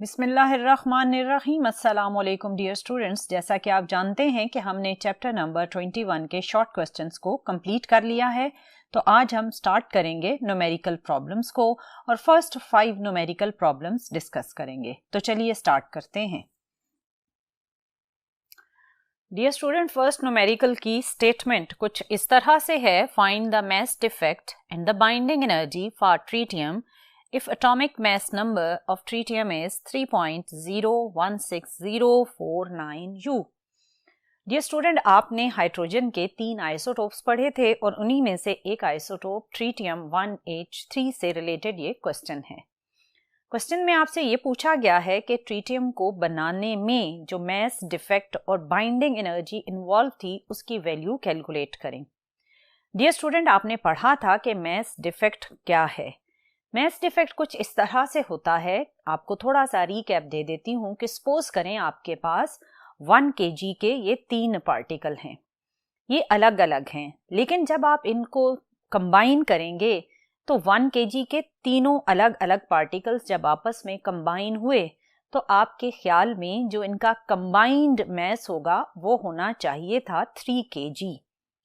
बिस्मिल्लाहिर्रहमानिर्रहीम। अस्सलाम वालेकुम डियर स्टूडेंट्स। जैसा कि आप जानते हैं कि हमने चैप्टर नंबर 21 के शॉर्ट क्वेश्चंस को कंप्लीट कर लिया है, तो आज हम स्टार्ट करेंगे न्यूमेरिकल प्रॉब्लम्स को और फर्स्ट 5 न्यूमेरिकल प्रॉब्लम्स डिस्कस करेंगे। तो चलिए स्टार्ट करते हैं। डियर स्टूडेंट, फर्स्ट न्यूमेरिकल की स्टेटमेंट कुछ इस तरह से है: find the mass defect and the binding energy for tritium if atomic mass number of tritium is 3.016049 U। Dear student, आपने हाइड्रोजन के 3 आइसोटोप्स पढ़े थे और उन्हीं में से एक आइसोटोप ट्रीटियम 1H3 से रिलेटेड ये क्वेश्चन है। क्वेश्चन में आपसे ये पूछा गया है कि ट्रीटियम को बनाने में जो मैस डिफेक्ट और बाइंडिंग एनर्जी इन्वॉल्व थी उसकी वैल्यू कैलकुलेट करें। डियर स्टूडेंट, आपने पढ़ा था कि मैस डिफेक्ट क्या है। मैस डिफेक्ट कुछ इस तरह से होता है, आपको थोड़ा सा रीकैप दे देती हूं कि सपोज करें आपके पास 1 kg के ये 3 पार्टिकल हैं। ये अलग अलग हैं, लेकिन जब आप इनको कंबाइन करेंगे तो 1 kg के तीनों अलग अलग पार्टिकल्स जब आपस में कंबाइन हुए तो आपके ख्याल में जो इनका कंबाइंड मैस होगा वो होना चाहिए था 3 kg,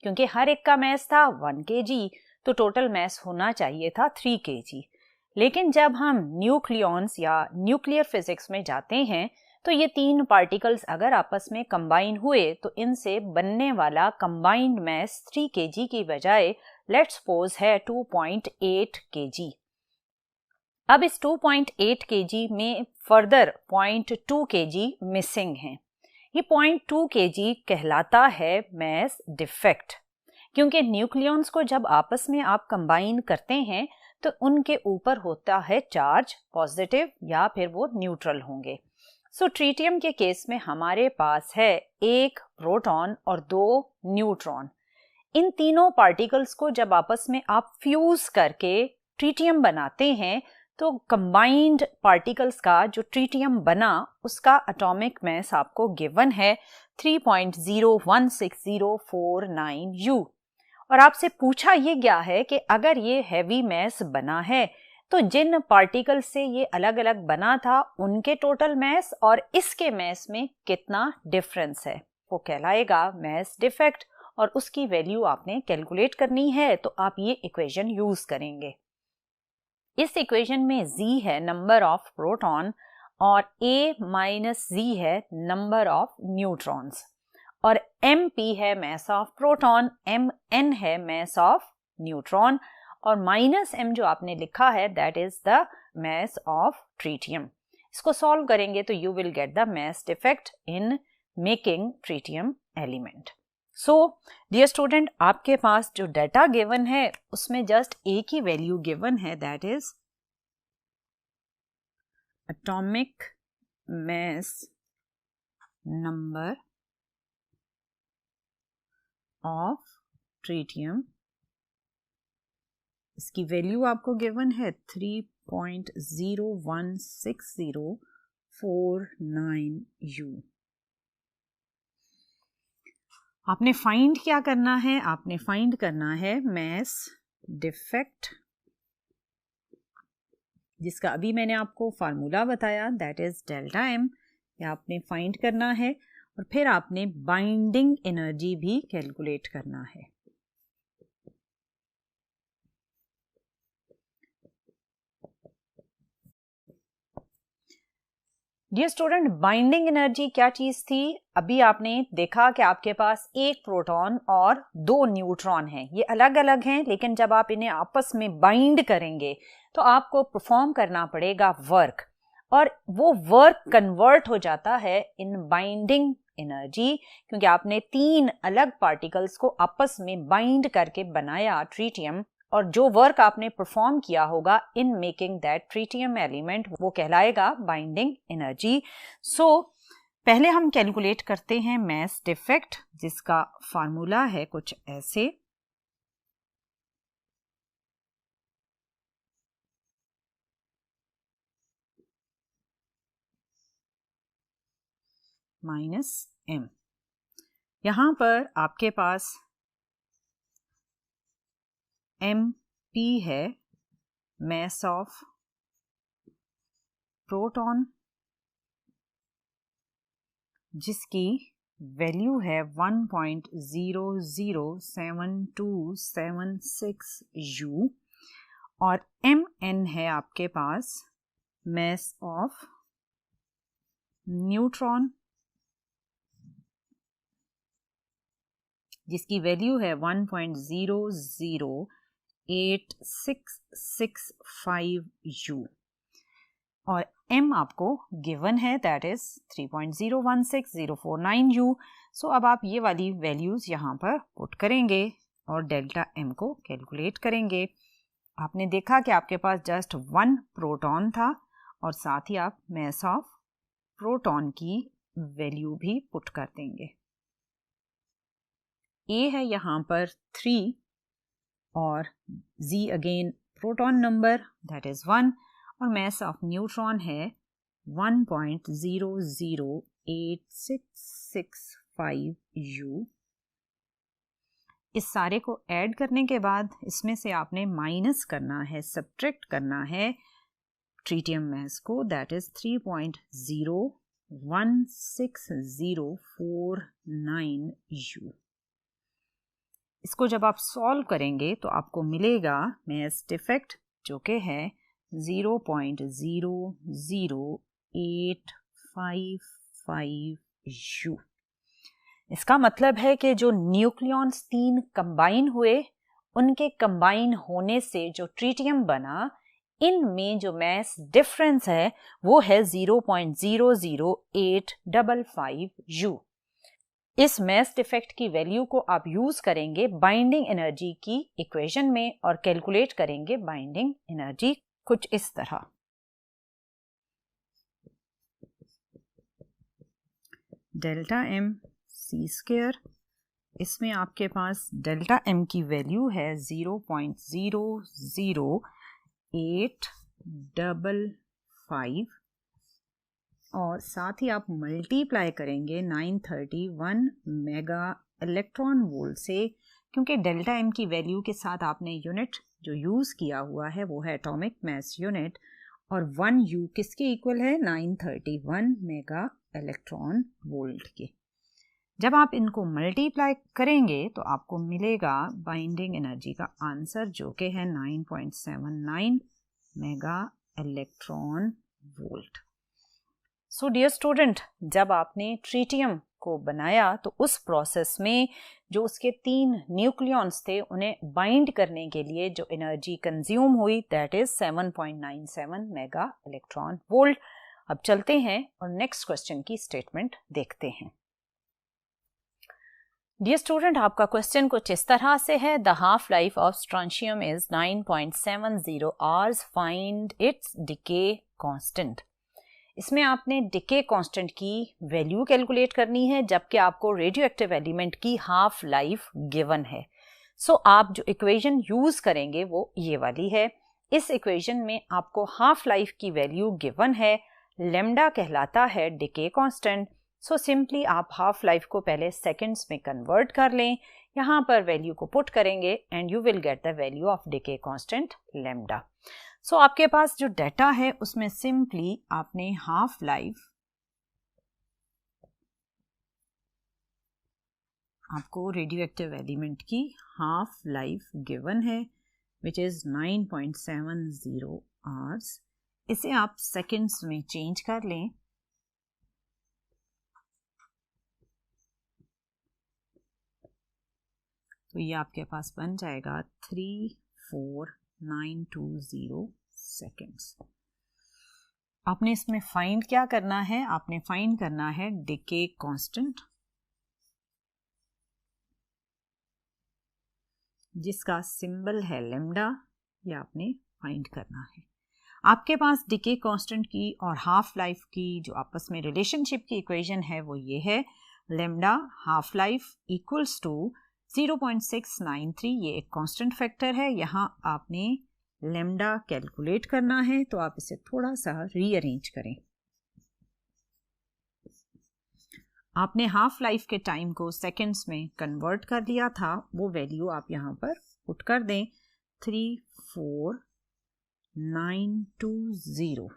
क्योंकि हर एक का मैस था 1 kg, तो टोटल मैस होना चाहिए था 3 kg। लेकिन जब हम न्यूक्लियॉन्स या न्यूक्लियर फिजिक्स में जाते हैं तो ये 3 पार्टिकल्स अगर आपस में कंबाइन हुए तो इनसे बनने वाला कंबाइंड मैस 3 kg की बजाय लेट्स सपोज है 2.8 kg। अब इस 2.8 kg में फर्दर 0.2 kg मिसिंग है। ये 0.2 kg कहलाता है मैस डिफेक्ट, क्योंकि न्यूक्लियॉन्स को जब आपस में आप कंबाइन करते हैं तो उनके ऊपर होता है चार्ज, पॉजिटिव या फिर वो न्यूट्रल होंगे। सो ट्रीटियम के केस में हमारे पास है 1 प्रोटॉन और 2 न्यूट्रॉन। इन तीनों पार्टिकल्स को जब आपस में आप फ्यूज करके ट्रीटियम बनाते हैं तो कंबाइंड पार्टिकल्स का जो ट्रीटियम बना उसका एटॉमिक मास आपको गिवन है 3.016049 U। और आपसे पूछा ये गया है कि अगर ये हैवी मैस बना है तो जिन पार्टिकल से ये अलग अलग बना था उनके टोटल मैस और इसके मैस में कितना डिफरेंस है, वो कहलाएगा मैस डिफेक्ट और उसकी वैल्यू आपने कैलकुलेट करनी है। तो आप ये इक्वेशन यूज करेंगे। इस इक्वेशन में Z है नंबर ऑफ प्रोटॉन और A माइनस Z है नंबर ऑफ न्यूट्रॉन्स और MP है मैस ऑफ प्रोटॉन, MN है मैस ऑफ न्यूट्रॉन और माइनस M जो आपने लिखा है that is the mass of tritium. इसको सॉल्व करेंगे तो you will get the mass defect in making tritium element. So dear student, आपके पास जो डाटा गिवन है उसमें जस्ट एक ही वैल्यू गिवन है, that is atomic mass number of tritium. इसकी वैल्यू आपको गिवन है 3.016049 U। आपने फाइंड क्या करना है? आपने फाइंड करना है मैस डिफेक्ट, जिसका अभी मैंने आपको फार्मूला बताया दैट इज डेल्टा M। या आपने फाइंड करना है और फिर आपने बाइंडिंग एनर्जी भी कैलकुलेट करना है। डियर स्टूडेंट, बाइंडिंग एनर्जी क्या चीज थी? अभी आपने देखा कि आपके पास 1 प्रोटॉन और 2 न्यूट्रॉन हैं। ये अलग अलग हैं, लेकिन जब आप इन्हें आपस में बाइंड करेंगे तो आपको परफॉर्म करना पड़ेगा वर्क, और वो वर्क कन्वर्ट हो जाता है इन बाइंडिंग एनर्जी, क्योंकि आपने 3 अलग पार्टिकल्स को आपस में बाइंड करके बनाया ट्रीटियम, और जो वर्क आपने परफॉर्म किया होगा in making that tritium element वो कहलाएगा बाइंडिंग एनर्जी। सो पहले हम कैलकुलेट करते हैं मैस डिफेक्ट, जिसका फार्मूला है कुछ ऐसे। Minus M। यहां पर आपके पास MP है मैस ऑफ प्रोटॉन जिसकी वैल्यू है 1.007276 U और Mn है आपके पास mass of न्यूट्रॉन जिसकी वैल्यू है 1.008665 U और M आपको गिवन है दैट इज 3.016049 U। सो अब आप ये वाली वैल्यूज यहाँ पर पुट करेंगे और डेल्टा M को कैलकुलेट करेंगे। आपने देखा कि आपके पास जस्ट 1 प्रोटॉन था और साथ ही आप मास ऑफ प्रोटॉन की वैल्यू भी पुट कर देंगे। A है यहाँ पर 3 और Z again proton number that is 1 और मास ऑफ न्यूट्रॉन है 1.008665 U। इस सारे को ऐड करने के बाद इसमें से आपने माइनस करना है, सब्ट्रैक्ट करना है ट्रीटियम मास को दैट इज 3.016049 U। इसको जब आप सॉल्व करेंगे तो आपको मिलेगा मास डिफेक्ट जो कि है 0.00855 U। इसका मतलब है कि जो न्यूक्लियॉन्स 3 कंबाइन हुए उनके कंबाइन होने से जो ट्रीटियम बना इनमें जो मास डिफरेंस है वो है 0.00855 U। इस मास डिफेक्ट की वैल्यू को आप यूज करेंगे बाइंडिंग एनर्जी की इक्वेशन में और कैलकुलेट करेंगे बाइंडिंग एनर्जी कुछ इस तरह। डेल्टा M C स्क्वायर, इसमें आपके पास डेल्टा M की वैल्यू है 0.00855 और साथ ही आप मल्टीप्लाई करेंगे 931 मेगा इलेक्ट्रॉन वोल्ट से, क्योंकि डेल्टा M की वैल्यू के साथ आपने यूनिट जो यूज़ किया हुआ है वो है एटॉमिक मास यूनिट और 1 U किसके इक्वल है 931 मेगा इलेक्ट्रॉन वोल्ट के। जब आप इनको मल्टीप्लाई करेंगे तो आपको मिलेगा बाइंडिंग एनर्जी का आंसर जो कि है 9.79 mega electron volt. So dear student, जब आपने ट्रीटियम को बनाया तो उस प्रोसेस में जो उसके 3 न्यूक्लियॉन्स थे उन्हें बाइंड करने के लिए जो एनर्जी कंज्यूम हुई that is 7.97 mega electron volt. अब चलते हैं और नेक्स्ट क्वेश्चन की स्टेटमेंट देखते हैं। डियर स्टूडेंट, आपका क्वेश्चन कुछ इस तरह से है, the half life of strontium is 9.70 hours, find its decay constant. इसमें आपने डिके कांस्टेंट की वैल्यू कैलकुलेट करनी है जबकि आपको रेडियो एक्टिव एलिमेंट की हाफ लाइफ गिवन है। सो आप जो इक्वेशन यूज करेंगे वो ये वाली है। इस इक्वेशन में आपको हाफ लाइफ की वैल्यू गिवन है, लेमडा कहलाता है डिके कांस्टेंट। सो सिंपली आप हाफ लाइफ को पहले सेकंड्स में कन्वर्ट कर लें, यहाँ पर वैल्यू को पुट करेंगे and you will get the value of decay constant lambda. So आपके पास जो डाटा है उसमें सिंपली आपने हाफ लाइफ, आपको रेडियो एक्टिव एलिमेंट की हाफ लाइफ गिवन है विच इज 9.70 आवर्स। इसे आप सेकंड्स में चेंज कर लें, तो ये आपके पास बन जाएगा 34920 सेकेंड्स। आपने इसमें फाइंड क्या करना है, आपने फाइंड करना है डिके कांस्टेंट जिसका सिंबल है लेमडा, ये आपने फाइंड करना है। आपके पास डिके कांस्टेंट की और हाफ लाइफ की जो आपस में रिलेशनशिप की इक्वेशन है वो ये है, lambda half life equals to 0.693, ये एक कांस्टेंट फैक्टर है। यहाँ आपने लेमडा कैलकुलेट करना है तो आप इसे थोड़ा सा रीअरेंज करें। आपने हाफ लाइफ के टाइम को सेकंड्स में कन्वर्ट कर लिया था, वो वैल्यू आप यहाँ पर पुट कर दें 34920।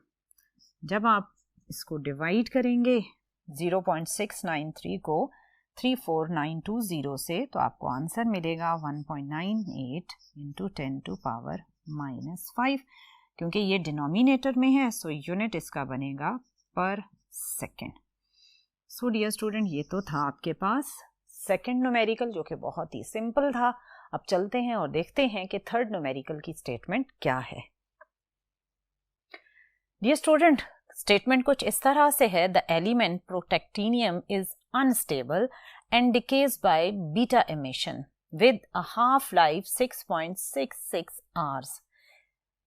जब आप इसको डिवाइड करेंगे 0.693 को 34920 से, तो आपको आंसर मिलेगा 1.98 इंटू 10 टू पावर -5। क्योंकि ये डिनोमिनेटर में है सो यूनिट इसका बनेगा पर सेकेंड। सो डियर स्टूडेंट, ये तो था आपके पास सेकेंड न्यूमेरिकल, जो कि बहुत ही सिंपल था। अब चलते हैं और देखते हैं कि थर्ड न्यूमेरिकल की स्टेटमेंट क्या है। डियर स्टूडेंट, स्टेटमेंट कुछ इस तरह से है, the element protactinium is unstable and decays by beta emission with a half life 6.66 hours.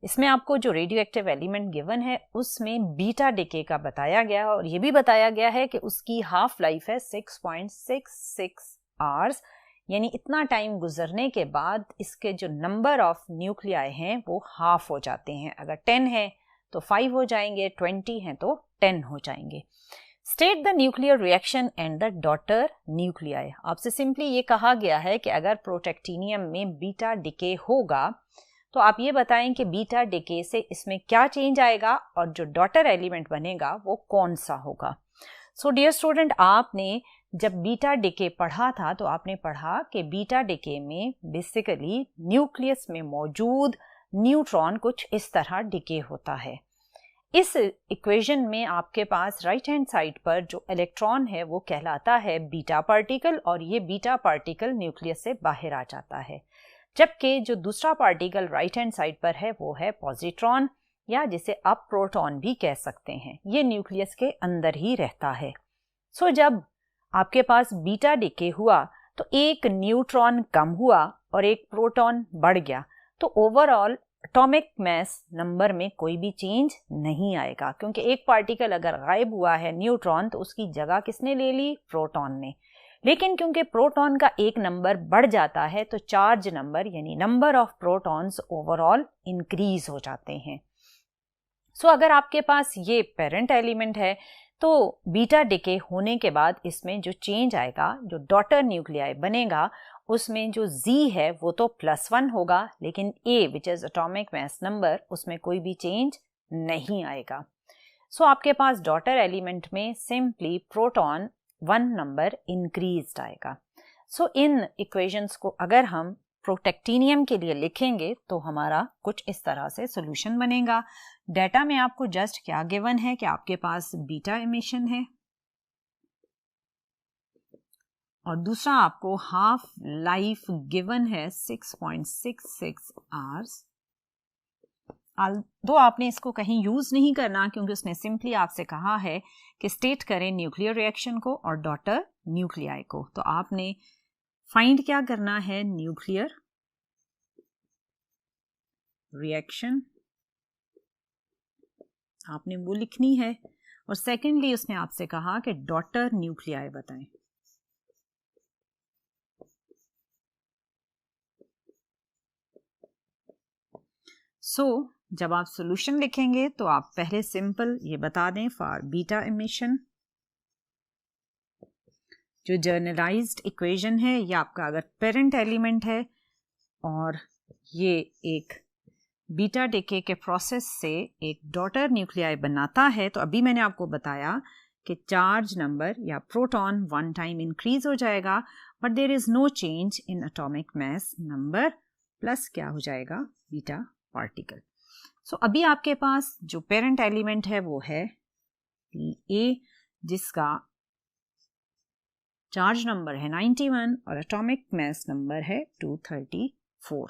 इसमें आपको जो रेडियो एक्टिव एलिमेंट गिवन है उसमें बीटा डिके का बताया गया है और ये भी बताया गया है कि उसकी हाफ लाइफ है 6.66 आवर्स, यानी इतना टाइम गुजरने के बाद इसके जो नंबर ऑफ न्यूक्लियाई हैं वो हाफ हो जाते हैं। अगर 10 है तो 5 हो जाएंगे, 20 हैं तो 10 हो जाएंगे। State the nuclear reaction and the daughter nuclei. आपसे सिंपली ये कहा गया है कि अगर प्रोटेक्टिनियम में बीटा डिके होगा तो आप ये बताएं कि बीटा डिके से इसमें क्या चेंज आएगा और जो डॉटर एलिमेंट बनेगा वो कौन सा होगा। सो डियर स्टूडेंट, आपने जब बीटा डिके पढ़ा था तो आपने पढ़ा कि बीटा डिके में बेसिकली न्यूक्लियस में मौजूद न्यूट्रॉन कुछ इस तरह डिके होता है। इस इक्वेशन में आपके पास राइट हैंड साइड पर जो इलेक्ट्रॉन है वो कहलाता है बीटा पार्टिकल और ये बीटा पार्टिकल न्यूक्लियस से बाहर आ जाता है, जबकि जो दूसरा पार्टिकल राइट हैंड साइड पर है वो है पॉजिट्रॉन, या जिसे आप प्रोटॉन भी कह सकते हैं। ये न्यूक्लियस के अंदर ही रहता है। सो जब आपके पास बीटा डिके हुआ तो एक न्यूट्रॉन कम हुआ और एक प्रोटॉन बढ़ गया, तो ओवरऑल एटॉमिक मास नंबर में कोई भी चेंज नहीं आएगा, क्योंकि एक पार्टिकल अगर गायब हुआ है न्यूट्रॉन तो उसकी जगह किसने ले ली? प्रोटॉन ने। लेकिन क्योंकि प्रोटॉन का एक नंबर बढ़ जाता है तो चार्ज नंबर यानी number of protons overall increase हो जाते हैं। सो अगर आपके पास ये पेरेंट एलिमेंट है तो बीटा डिके होने के बाद इसमें जो चेंज आएगा, जो डॉटर न्यूक्लियाई बनेगा, उसमें जो Z है वो तो +1 होगा, लेकिन A which is atomic mass number, उसमें कोई भी चेंज नहीं आएगा। सो आपके पास डॉटर एलिमेंट में सिंपली प्रोटॉन 1 नंबर इंक्रीज्ड आएगा। सो इन इक्वेशंस को अगर हम प्रोटेक्टिनियम के लिए लिखेंगे तो हमारा कुछ इस तरह से सॉल्यूशन बनेगा। डेटा में आपको जस्ट क्या गिवन है कि आपके पास बीटा एमिशन है और दूसरा आपको हाफ लाइफ गिवन है 6.66 आवर्स। दो आपने इसको कहीं यूज नहीं करना क्योंकि उसने सिंपली आपसे कहा है कि स्टेट करें न्यूक्लियर रिएक्शन को और डॉटर न्यूक्लियाई को। तो आपने फाइंड क्या करना है? न्यूक्लियर रिएक्शन आपने वो लिखनी है और सेकेंडली उसने आपसे कहा कि डॉटर न्यूक्लियाई बताएं। सो जब आप सॉल्यूशन लिखेंगे तो आप पहले सिंपल ये बता दें फॉर बीटा एमिशन, जो जर्नलाइज्ड इक्वेशन है ये आपका अगर पेरेंट एलिमेंट है और ये एक बीटा डिके के प्रोसेस से एक डॉटर न्यूक्लियाई बनाता है, तो अभी मैंने आपको बताया कि चार्ज नंबर या प्रोटॉन 1 टाइम इंक्रीज हो जाएगा but there is no change in atomic mass number, plus क्या हो जाएगा? Beta particle. सो अभी आपके पास जो पेरेंट एलिमेंट है वो है A, जिसका चार्ज नंबर है 91 और एटॉमिक मास नंबर है 234।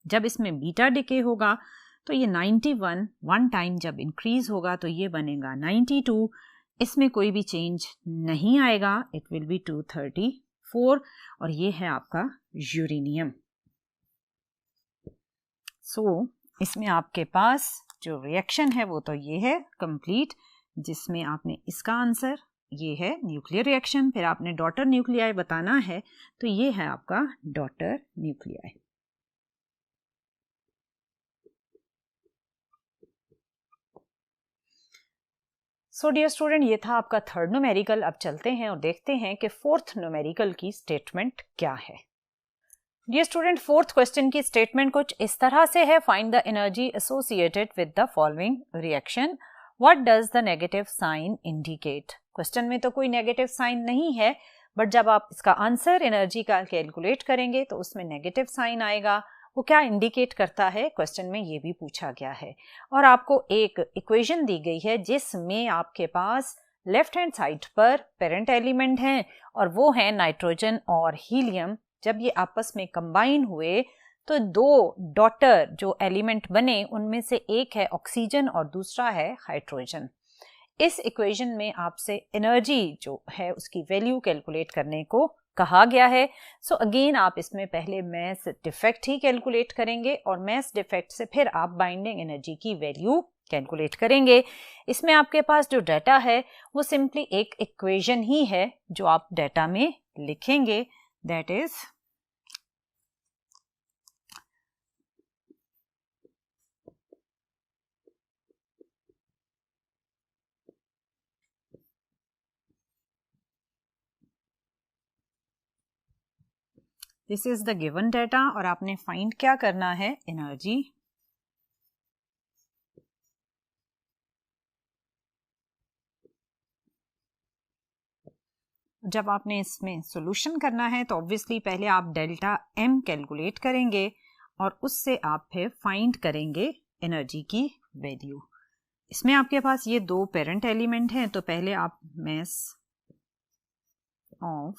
जब इसमें बीटा डिके होगा तो ये 91 1 टाइम जब इंक्रीज होगा तो ये बनेगा 92, इसमें कोई भी चेंज नहीं आएगा, इट विल बी 234 और ये है आपका यूरेनियम। सो इसमें आपके पास जो रिएक्शन है वो तो ये है कंप्लीट, जिसमें आपने इसका आंसर ये है न्यूक्लियर रिएक्शन, फिर आपने डॉटर न्यूक्लियाई बताना है तो ये है आपका daughter nuclei. So dear student, ये था आपका थर्ड न्यूमेरिकल। अब चलते हैं और देखते हैं कि फोर्थ न्यूमेरिकल की स्टेटमेंट क्या है। डियर स्टूडेंट, फोर्थ क्वेश्चन की स्टेटमेंट कुछ इस तरह से है, find the energy associated with the following reaction, what does the negative sign indicate? Question में तो कोई नेगेटिव साइन नहीं है, बट जब आप इसका आंसर एनर्जी का कैलकुलेट करेंगे तो उसमें नेगेटिव साइन आएगा। वो क्या इंडिकेट करता है, क्वेश्चन में ये भी पूछा गया है। और आपको एक इक्वेशन दी गई है जिसमें आपके पास लेफ्ट हैंड साइड पर पेरेंट एलिमेंट हैं और वो है नाइट्रोजन और हीलियम। जब ये आपस में कंबाइन हुए तो दो डॉटर जो एलिमेंट बने उनमें से एक है ऑक्सीजन और दूसरा है हाइड्रोजन। इस इक्वेशन में आपसे एनर्जी जो है उसकी वैल्यू कैलकुलेट करने को कहा गया है। सो अगेन आप इसमें पहले मैस डिफेक्ट ही कैलकुलेट करेंगे और मैस डिफेक्ट से फिर आप बाइंडिंग एनर्जी की वैल्यू कैलकुलेट करेंगे। इसमें आपके पास जो डाटा है वो सिंपली एक इक्वेशन ही है जो आप डाटा में लिखेंगे, that is this is the given data और आपने फाइंड क्या करना है, एनर्जी। जब आपने इसमें सॉल्यूशन करना है तो ऑब्वियसली पहले आप डेल्टा एम कैलकुलेट करेंगे और उससे आप फिर फाइंड करेंगे एनर्जी की वैल्यू। इसमें आपके पास ये दो पेरेंट एलिमेंट हैं, तो पहले आप mass of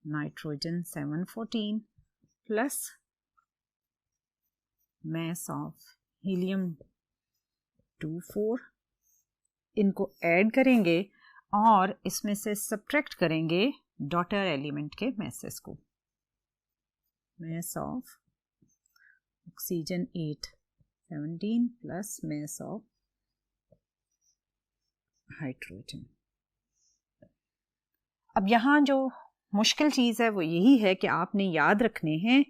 nitrogen 714 plus mass of helium 24 इनको ऐड करेंगे और इसमें से सब्ट्रैक्ट करेंगे डॉटर एलिमेंट के मैसेस को। Mass of oxygen 817 plus mass of hydrogen. अब यहाँ जो मुश्किल चीज़ है वो यही है कि आपने याद रखने हैं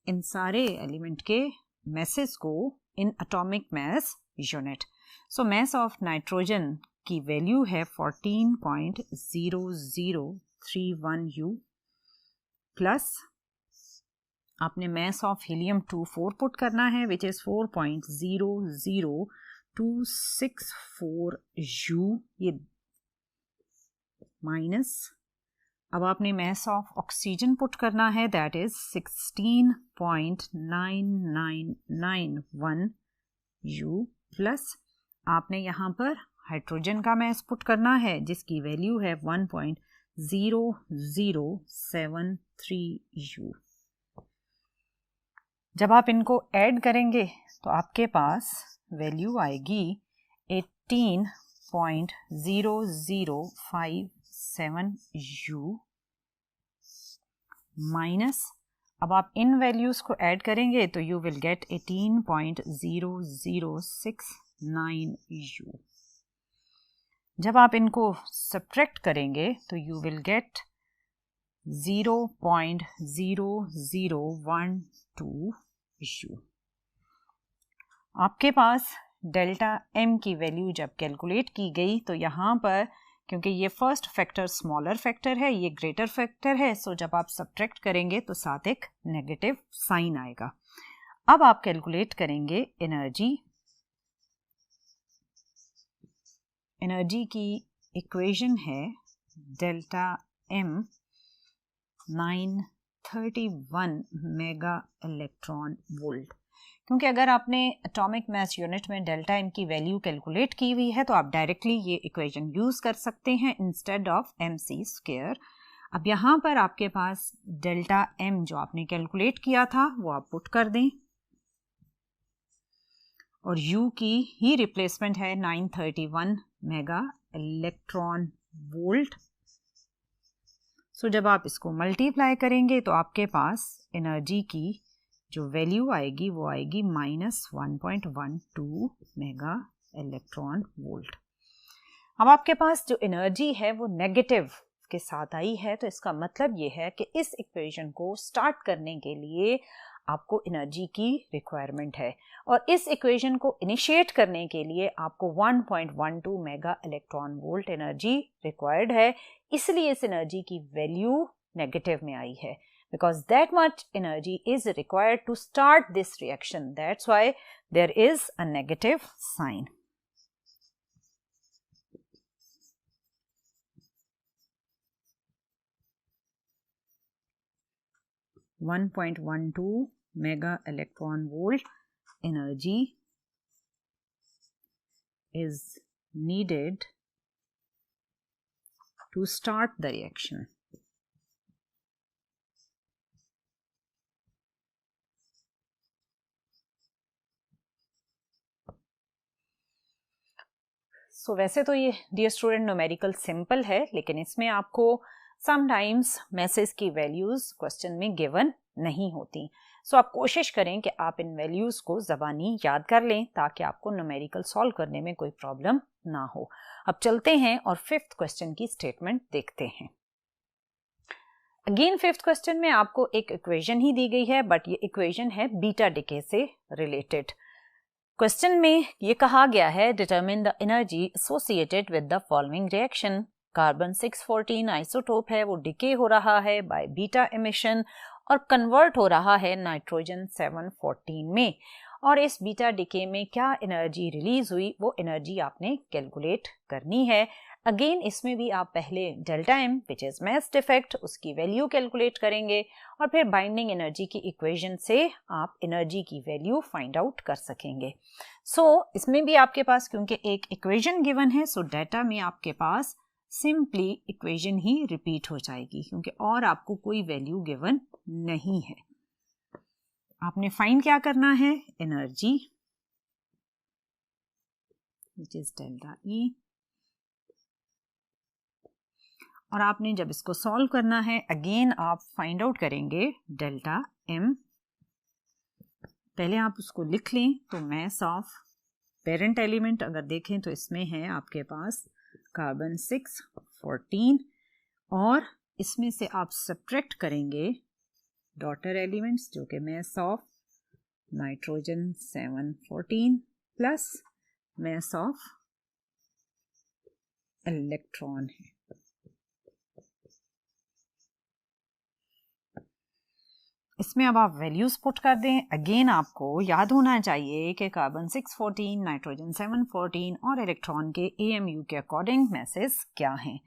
इन सारे एलिमेंट के मैसेस को in atomic mass unit. So mass of nitrogen की वैल्यू है 14.0031 U प्लस आपने मैस ऑफ हीलियम 24 पुट करना है विच इज 4.00264 U, ये माइनस अब आपने मैस ऑफ ऑक्सीजन पुट करना है दैट इज 16.9991 U प्लस आपने यहाँ पर हाइड्रोजन का मैस पुट करना है जिसकी वैल्यू है 1.0073 U। जब आप इनको ऐड करेंगे तो आपके पास वैल्यू आएगी 18.0057 U माइनस अब आप इन वैल्यूज को ऐड करेंगे तो यू विल गेट 18.0069 U। जब आप इनको सब्ट्रैक्ट करेंगे तो यू विल गेट 0.0012 U। आपके पास डेल्टा M की वैल्यू जब कैलकुलेट की गई तो यहाँ पर क्योंकि ये फर्स्ट फैक्टर स्मॉलर फैक्टर है, ये ग्रेटर फैक्टर है, सो जब आप सब्ट्रैक्ट करेंगे तो साथ एक नेगेटिव साइन आएगा। अब आप कैलकुलेट करेंगे एनर्जी। एनर्जी की इक्वेशन है delta M 931 mega electron volt. क्योंकि अगर आपने एटॉमिक मास यूनिट में डेल्टा एम की वैल्यू कैलकुलेट की हुई है तो आप डायरेक्टली ये इक्वेशन यूज कर सकते हैं इंस्टेड ऑफ mc स्क्वायर। अब यहाँ पर आपके पास डेल्टा एम जो आपने कैलकुलेट किया था वो आप पुट कर दें और u की ही रिप्लेसमेंट है 931 मेगा इलेक्ट्रॉन वोल्ट। सो जब आप इसको मल्टीप्लाई करेंगे तो आपके पास एनर्जी की जो वैल्यू आएगी वो आएगी -1.12 मेगा इलेक्ट्रॉन वोल्ट। अब आपके पास जो एनर्जी है वो नेगेटिव के साथ आई है, तो इसका मतलब ये है कि इस इक्वेशन को स्टार्ट करने के लिए आपको एनर्जी की रिक्वायरमेंट है और इस इक्वेशन को इनिशिएट करने के लिए आपको 1.12 mega electron volt energy required है। इसलिए इस एनर्जी की वैल्यू नेगेटिव में आई है because that much energy is required to start this reaction. That's why there is a negative sign. 1.12 mega electron volt energy is needed to start the reaction. वैसे तो ये dear student numerical simple है, लेकिन इसमें आपको sometimes message की values question में given नहीं होती। आप कोशिश करें कि आप इन वैल्यूज को ज़बानी याद कर लें ताकि आपको न्यूमेरिकल सॉल्व करने में कोई प्रॉब्लम ना हो। अब चलते हैं और फिफ्थ क्वेश्चन की स्टेटमेंट देखते हैं। अगेन फिफ्थ क्वेश्चन में आपको एक इक्वेशन ही दी गई है, बट ये इक्वेशन है बीटा डिके से रिलेटेड। क्वेश्चन में ये कहा गया है determine the energy associated with the following reaction. Carbon 614 isotope है, वो डिके हो रहा है बाय बीटा एमिशन और कन्वर्ट हो रहा है नाइट्रोजन 714 में, और इस बीटा डिके में क्या एनर्जी रिलीज हुई वो एनर्जी आपने कैलकुलेट करनी है। अगेन इसमें भी आप पहले delta M which is mass defect उसकी वैल्यू कैलकुलेट करेंगे और फिर बाइंडिंग एनर्जी की इक्वेशन से आप एनर्जी की वैल्यू फाइंड आउट कर सकेंगे। इसमें भी आपके पास क्योंकि एक इक्वेशन गिवन है, डेटा में आपके पास सिंपली इक्वेशन ही रिपीट हो जाएगी क्योंकि और आपको कोई वैल्यू गिवन नहीं है। आपने फाइंड क्या करना है, energy which is delta E, और आपने जब इसको सॉल्व करना है अगेन आप फाइंड आउट करेंगे डेल्टा एम। पहले आप उसको लिख लें। तो मास ऑफ पेरेंट एलिमेंट अगर देखें तो इसमें है आपके पास कार्बन 614 और इसमें से आप सब्ट्रैक्ट करेंगे डॉटर एलिमेंट्स जो कि mass of nitrogen 714 plus mass of electron है। इसमें अब आप वैल्यूज पुट कर दें। अगेन आपको याद होना चाहिए कि कार्बन 614, नाइट्रोजन 714 और इलेक्ट्रॉन के AMU के अकॉर्डिंग मैसेज क्या हैं।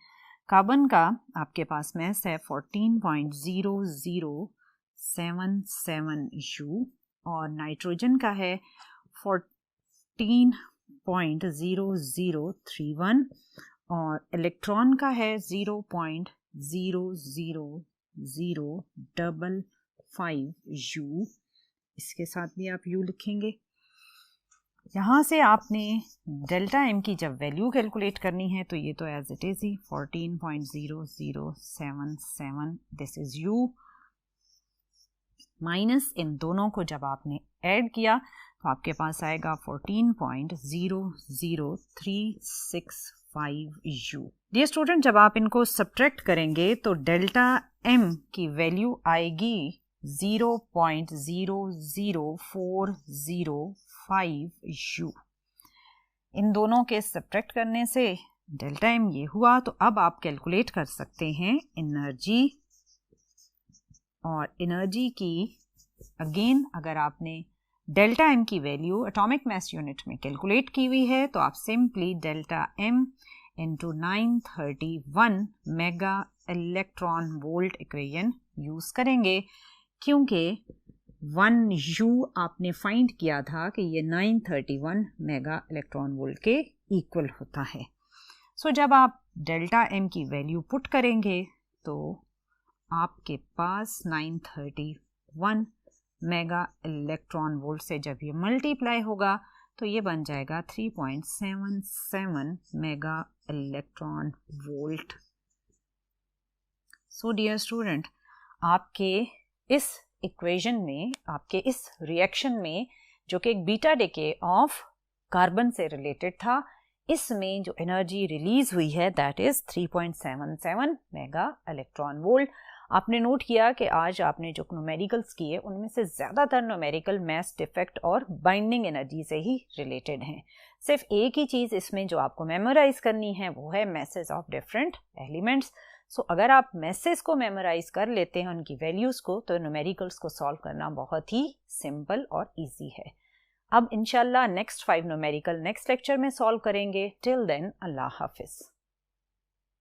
कार्बन का आपके पास मैस है 14.0077 U और नाइट्रोजन का है 14.0031 और इलेक्ट्रॉन का है 0.00055 U। इसके साथ भी आप U लिखेंगे। यहाँ से आपने डेल्टा एम की जब वैल्यू कैलकुलेट करनी है तो ये तो एज इट इज ही 14.0077 दिस इज U माइनस इन दोनों को जब आपने ऐड किया तो आपके पास आएगा 14.00365 U। डियर स्टूडेंट, जब आप इनको सब्ट्रैक्ट करेंगे तो डेल्टा एम की वैल्यू आएगी 0.00405 U। इन दोनों के सब्ट्रैक्ट करने से डेल्टा एम ये हुआ। तो अब आप कैलकुलेट कर सकते हैं एनर्जी, और एनर्जी की अगेन अगर आपने डेल्टा एम की वैल्यू एटॉमिक मास यूनिट में कैलकुलेट की हुई है तो आप simply delta M into 931 mega electron volt equation use करेंगे क्योंकि 1 U आपने फाइंड किया था कि ये 931 मेगा इलेक्ट्रॉन वोल्ट के इक्वल होता है। जब आप डेल्टा एम की वैल्यू पुट करेंगे तो आपके पास 931 मेगा इलेक्ट्रॉन वोल्ट से जब ये मल्टीप्लाई होगा तो ये बन जाएगा 3.77 mega electron volt. Dear student, आपके इस इक्वेशन में, आपके इस रिएक्शन में जो कि एक बीटा डिके ऑफ कार्बन से रिलेटेड था, इसमें जो एनर्जी रिलीज हुई है that is 3.77 mega electron volt. आपने नोट किया कि आज आपने जो न्यूमेरिकल्स किए उनमें से ज़्यादातर न्यूमेरिकल मास डिफेक्ट और बाइंडिंग एनर्जी से ही रिलेटेड हैं। सिर्फ एक ही चीज़ इसमें जो आपको मेमोराइज करनी है वो है मैसेज ऑफ डिफरेंट एलिमेंट्स। अगर आप मैसेज को मेमोराइज कर लेते हैं उनकी वैल्यूज़ को तो न्यूमेरिकल्स को सॉल्व करना बहुत ही सिंपल और ईजी है। अब इंशाल्लाह नेक्स्ट 5 न्यूमेरिकल नेक्स्ट लेक्चर में सॉल्व करेंगे। टिल देन अल्लाह हाफिज़।